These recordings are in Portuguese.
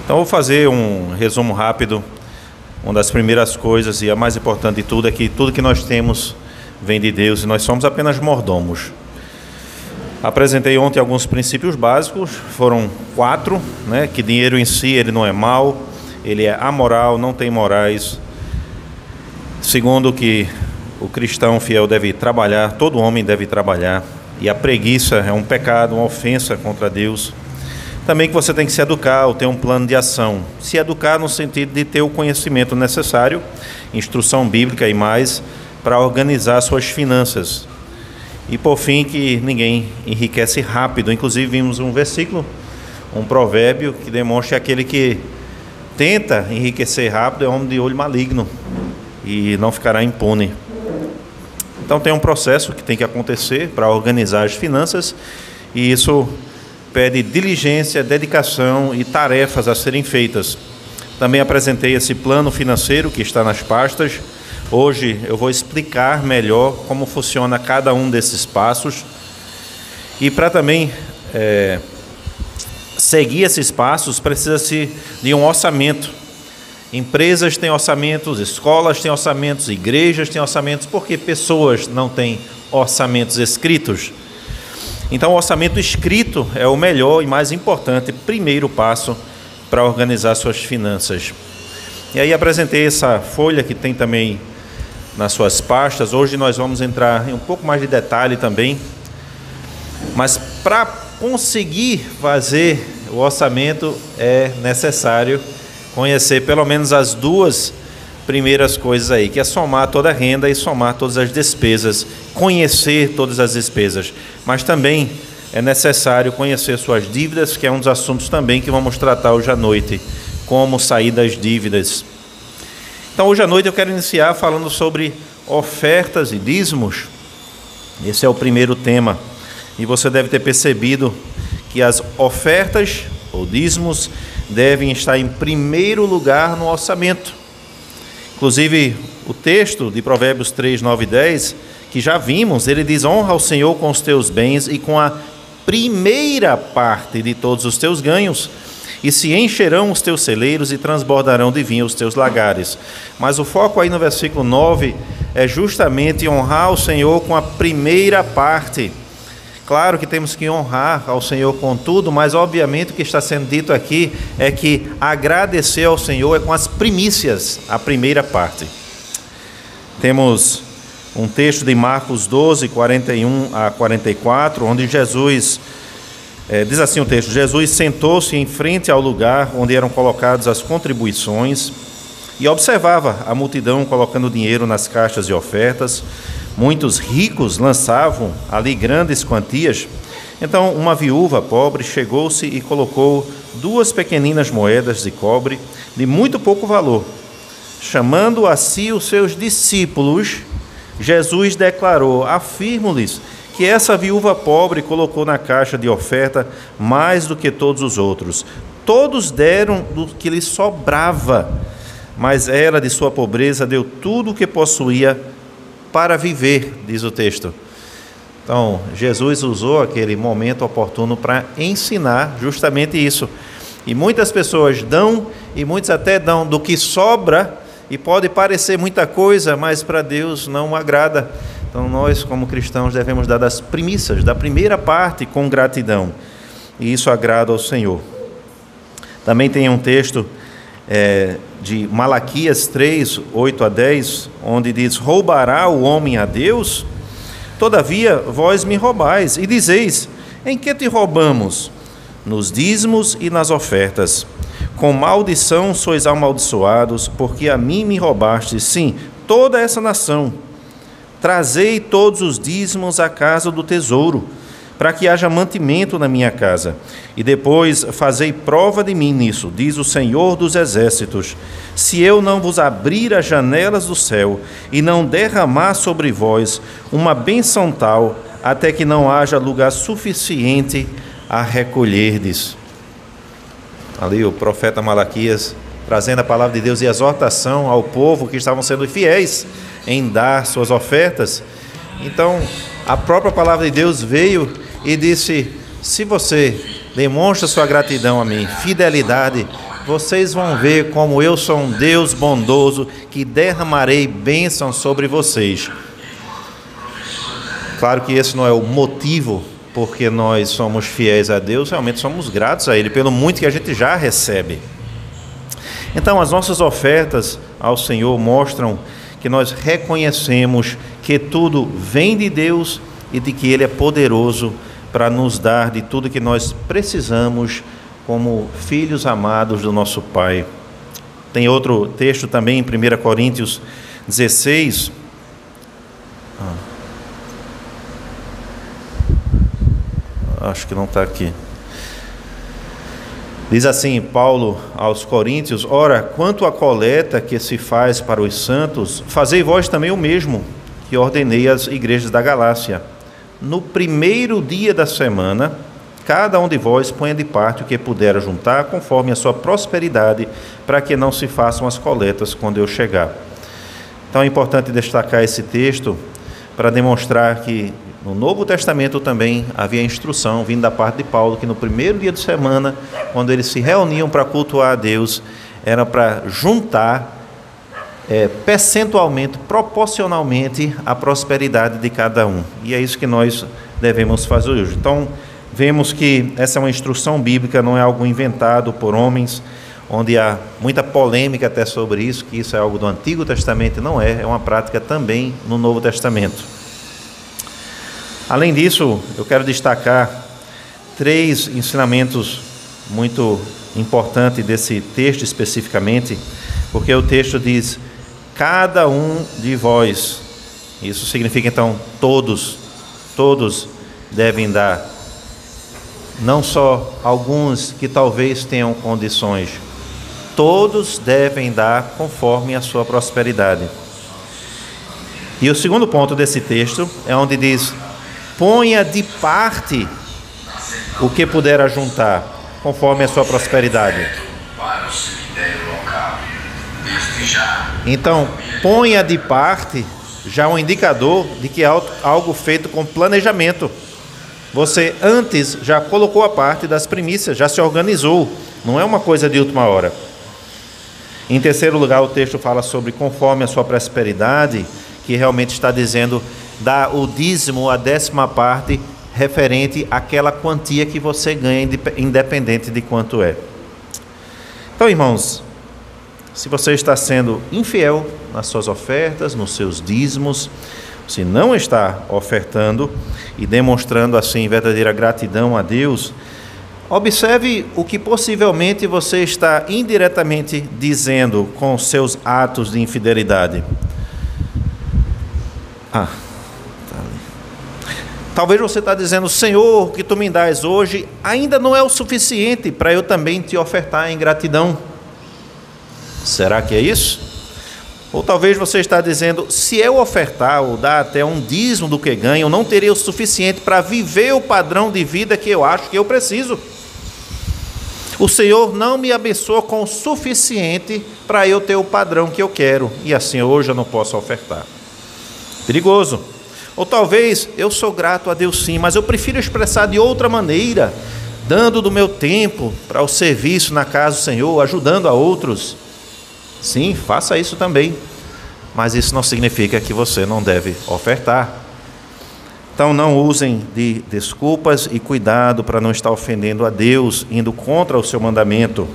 Então, vou fazer um resumo rápido. Uma das primeiras coisas e a mais importante de tudo é que tudo que nós temos vem de Deus e nós somos apenas mordomos. Apresentei ontem alguns princípios básicos, foram 4, né? Que dinheiro em si ele não é mau, ele é amoral, não tem morais. Segundo, que o cristão fiel deve trabalhar, todo homem deve trabalhar, e a preguiça é um pecado, uma ofensa contra Deus. Também que você tem que se educar ou ter um plano de ação. Se educar no sentido de ter o conhecimento necessário, instrução bíblica e mais, para organizar suas finanças. E por fim, que ninguém enriquece rápido. Inclusive vimos um versículo, um provérbio, que demonstra que aquele que tenta enriquecer rápido é homem de olho maligno e não ficará impune. Então tem um processo que tem que acontecer para organizar as finanças, e isso pede diligência, dedicação e tarefas a serem feitas. Também apresentei esse plano financeiro que está nas pastas. Hoje eu vou explicar melhor como funciona cada um desses passos. E para também seguir esses passos, precisa-se de um orçamento. Empresas têm orçamentos, escolas têm orçamentos, igrejas têm orçamentos, porque pessoas não têm orçamentos escritos. Então, o orçamento escrito é o melhor e mais importante primeiro passo para organizar suas finanças. E aí apresentei essa folha que tem também nas suas pastas. Hoje nós vamos entrar em um pouco mais de detalhe também. Mas para conseguir fazer o orçamento é necessário conhecer pelo menos as 2 primeiras coisas aí, que é somar toda a renda e somar todas as despesas, conhecer todas as despesas. Mas também é necessário conhecer suas dívidas, que é um dos assuntos também que vamos tratar hoje à noite, como sair das dívidas. Então, hoje à noite eu quero iniciar falando sobre ofertas e dízimos. Esse é o primeiro tema. E você deve ter percebido que as ofertas ou dízimos devem estar em primeiro lugar no orçamento. Inclusive, o texto de Provérbios 3, 9 e 10, que já vimos, ele diz: honra ao Senhor com os teus bens e com a primeira parte de todos os teus ganhos, e se encherão os teus celeiros e transbordarão de vinho os teus lagares. Mas o foco aí no versículo 9 é justamente honrar ao Senhor com a primeira parte. Claro que temos que honrar ao Senhor com tudo, mas obviamente o que está sendo dito aqui é que agradecer ao Senhor é com as primícias, a primeira parte. Temos um texto de Marcos 12, 41 a 44, onde Jesus, diz assim o texto: Jesus sentou-se em frente ao lugar onde eram colocadas as contribuições e observava a multidão colocando dinheiro nas caixas de ofertas. Muitos ricos lançavam ali grandes quantias. Então uma viúva pobre chegou-se e colocou 2 pequeninas moedas de cobre de muito pouco valor. Chamando a si os seus discípulos, Jesus declarou: afirmo-lhes que essa viúva pobre colocou na caixa de oferta mais do que todos os outros. Todos deram do que lhes sobrava, mas ela, de sua pobreza, deu tudo o que possuía para viver, diz o texto. Então, Jesus usou aquele momento oportuno para ensinar justamente isso. E muitas pessoas dão, e muitos até dão do que sobra, e pode parecer muita coisa, mas para Deus não agrada. Então, nós, como cristãos, devemos dar das primícias, da primeira parte, com gratidão. E isso agrada ao Senhor. Também tem um texto de Malaquias 3, 8 a 10, onde diz: roubará o homem a Deus? Todavia vós me roubais, e dizeis: em que te roubamos? Nos dízimos e nas ofertas. Com maldição sois amaldiçoados, porque a mim me roubastes, sim, toda essa nação. Trazei todos os dízimos à casa do tesouro, para que haja mantimento na minha casa. E depois fazei prova de mim nisso, diz o Senhor dos Exércitos, se eu não vos abrir as janelas do céu e não derramar sobre vós uma bênção tal, até que não haja lugar suficiente a recolherdes. Ali o profeta Malaquias trazendo a palavra de Deus e exortação ao povo que estavam sendo fiéis em dar suas ofertas. Então, a própria palavra de Deus veio e disse: se você demonstra sua gratidão a mim, fidelidade, vocês vão ver como eu sou um Deus bondoso, que derramarei bênçãos sobre vocês. Claro que esse não é o motivo porque nós somos fiéis a Deus, realmente somos gratos a Ele pelo muito que a gente já recebe. Então, as nossas ofertas ao Senhor mostram que nós reconhecemos que tudo vem de Deus e de que Ele é poderoso para nos dar de tudo que nós precisamos como filhos amados do nosso Pai. Tem outro texto também em 1 Coríntios 16. Acho que não está aqui. Diz assim Paulo aos Coríntios: ora, quanto à coleta que se faz para os santos, fazei vós também o mesmo, que ordenei às igrejas da Galácia. No primeiro dia da semana, cada um de vós ponha de parte o que puder juntar, conforme a sua prosperidade, para que não se façam as coletas quando eu chegar. Então é importante destacar esse texto para demonstrar que no Novo Testamento também havia instrução vindo da parte de Paulo, que no primeiro dia de semana, quando eles se reuniam para cultuar a Deus, era para juntar percentualmente, proporcionalmente, a prosperidade de cada um. E é isso que nós devemos fazer hoje. Então, vemos que essa é uma instrução bíblica, não é algo inventado por homens, onde há muita polêmica até sobre isso, que isso é algo do Antigo Testamento, não é uma prática também no Novo Testamento. Além disso, eu quero destacar 3 ensinamentos muito importantes desse texto especificamente, porque o texto diz: cada um de vós. Isso significa então todos devem dar. Não só alguns que talvez tenham condições. Todos devem dar conforme a sua prosperidade. E o segundo ponto desse texto é onde diz: ponha de parte o que puder ajuntar, conforme a sua prosperidade. Então, ponha de parte já um indicador de que é algo feito com planejamento. Você antes já colocou a parte das primícias, já se organizou, não é uma coisa de última hora. Em terceiro lugar, o texto fala sobre conforme a sua prosperidade, que realmente está dizendo: dá o dízimo, a 10ª parte, referente àquela quantia que você ganha, independente de quanto é. Então, irmãos, se você está sendo infiel nas suas ofertas, nos seus dízimos, se não está ofertando e demonstrando assim verdadeira gratidão a Deus, observe o que possivelmente você está indiretamente dizendo com seus atos de infidelidade. Talvez você está dizendo: Senhor, o que tu me dás hoje ainda não é o suficiente para eu também te ofertar em gratidão. Será que é isso? Ou talvez você está dizendo: se eu ofertar ou dar até um dízimo do que ganho, eu não teria o suficiente para viver o padrão de vida que eu acho que eu preciso. O Senhor não me abençoa com o suficiente para eu ter o padrão que eu quero, e assim hoje eu não posso ofertar. Perigoso. Ou talvez eu sou grato a Deus sim, mas eu prefiro expressar de outra maneira, dando do meu tempo para o serviço na casa do Senhor, ajudando a outros. Sim, faça isso também, mas isso não significa que você não deve ofertar. Então não usem de desculpas e cuidado para não estar ofendendo a Deus, indo contra o seu mandamento.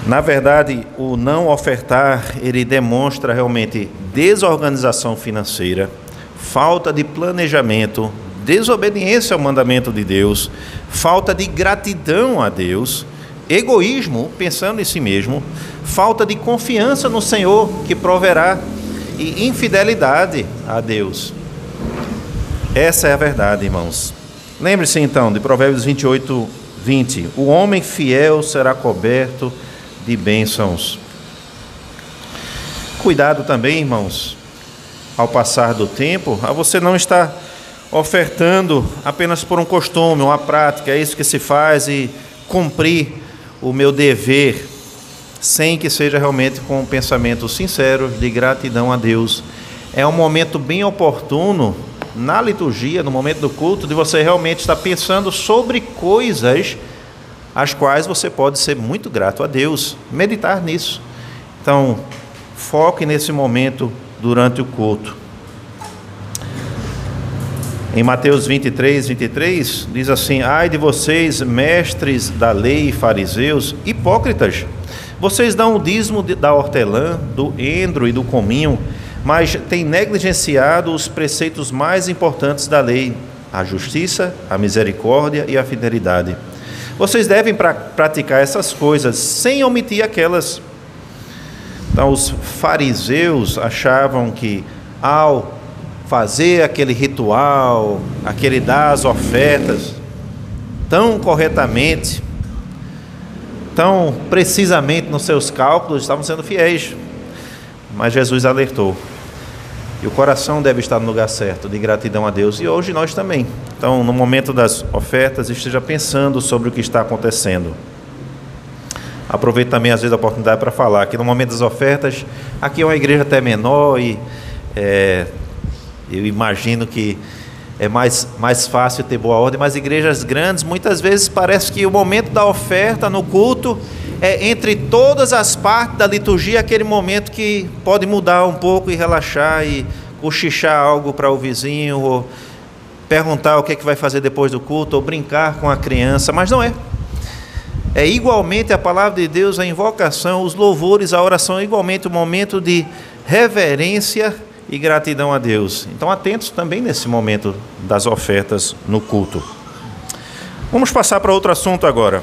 Na verdade, o não ofertar, ele demonstra realmente desorganização financeira, falta de planejamento, desobediência ao mandamento de Deus, falta de gratidão a Deus, egoísmo, pensando em si mesmo, falta de confiança no Senhor que proverá, e infidelidade a Deus. Essa é a verdade, irmãos. Lembre-se então de Provérbios 28:20. O homem fiel será coberto de bênçãos. Cuidado também, irmãos, ao passar do tempo, a você não estar ofertando apenas por um costume, uma prática, é isso que se faz, e cumprir o meu dever, sem que seja realmente com um pensamento sincero de gratidão a Deus. É um momento bem oportuno na liturgia, no momento do culto, de você realmente estar pensando sobre coisas às quais você pode ser muito grato a Deus, meditar nisso. Então, foque nesse momento durante o culto. Em Mateus 23, diz assim: ai de vocês, mestres da lei e fariseus, hipócritas, vocês dão o dízimo da hortelã, do endro e do cominho, mas têm negligenciado os preceitos mais importantes da lei, a justiça, a misericórdia e a fidelidade. Vocês devem praticar essas coisas sem omitir aquelas. Então, os fariseus achavam que ao fazer aquele ritual, aquele dar as ofertas tão corretamente, tão precisamente nos seus cálculos, estavam sendo fiéis. Mas Jesus alertou. E o coração deve estar no lugar certo, de gratidão a Deus. E hoje nós também. Então, no momento das ofertas, esteja pensando sobre o que está acontecendo. Aproveito também, às vezes, a oportunidade para falar que no momento das ofertas, aqui é uma igreja até menor e eu imagino que é mais fácil ter boa ordem, mas igrejas grandes, muitas vezes parece que o momento da oferta no culto é entre todas as partes da liturgia, aquele momento que pode mudar um pouco e relaxar e cochichar algo para o vizinho, ou perguntar o que é que vai fazer depois do culto, ou brincar com a criança, mas não é. É igualmente a palavra de Deus, a invocação, os louvores, a oração, é igualmente um momento de reverência e gratidão a Deus. Então, atentos também nesse momento das ofertas no culto. Vamos passar para outro assunto agora.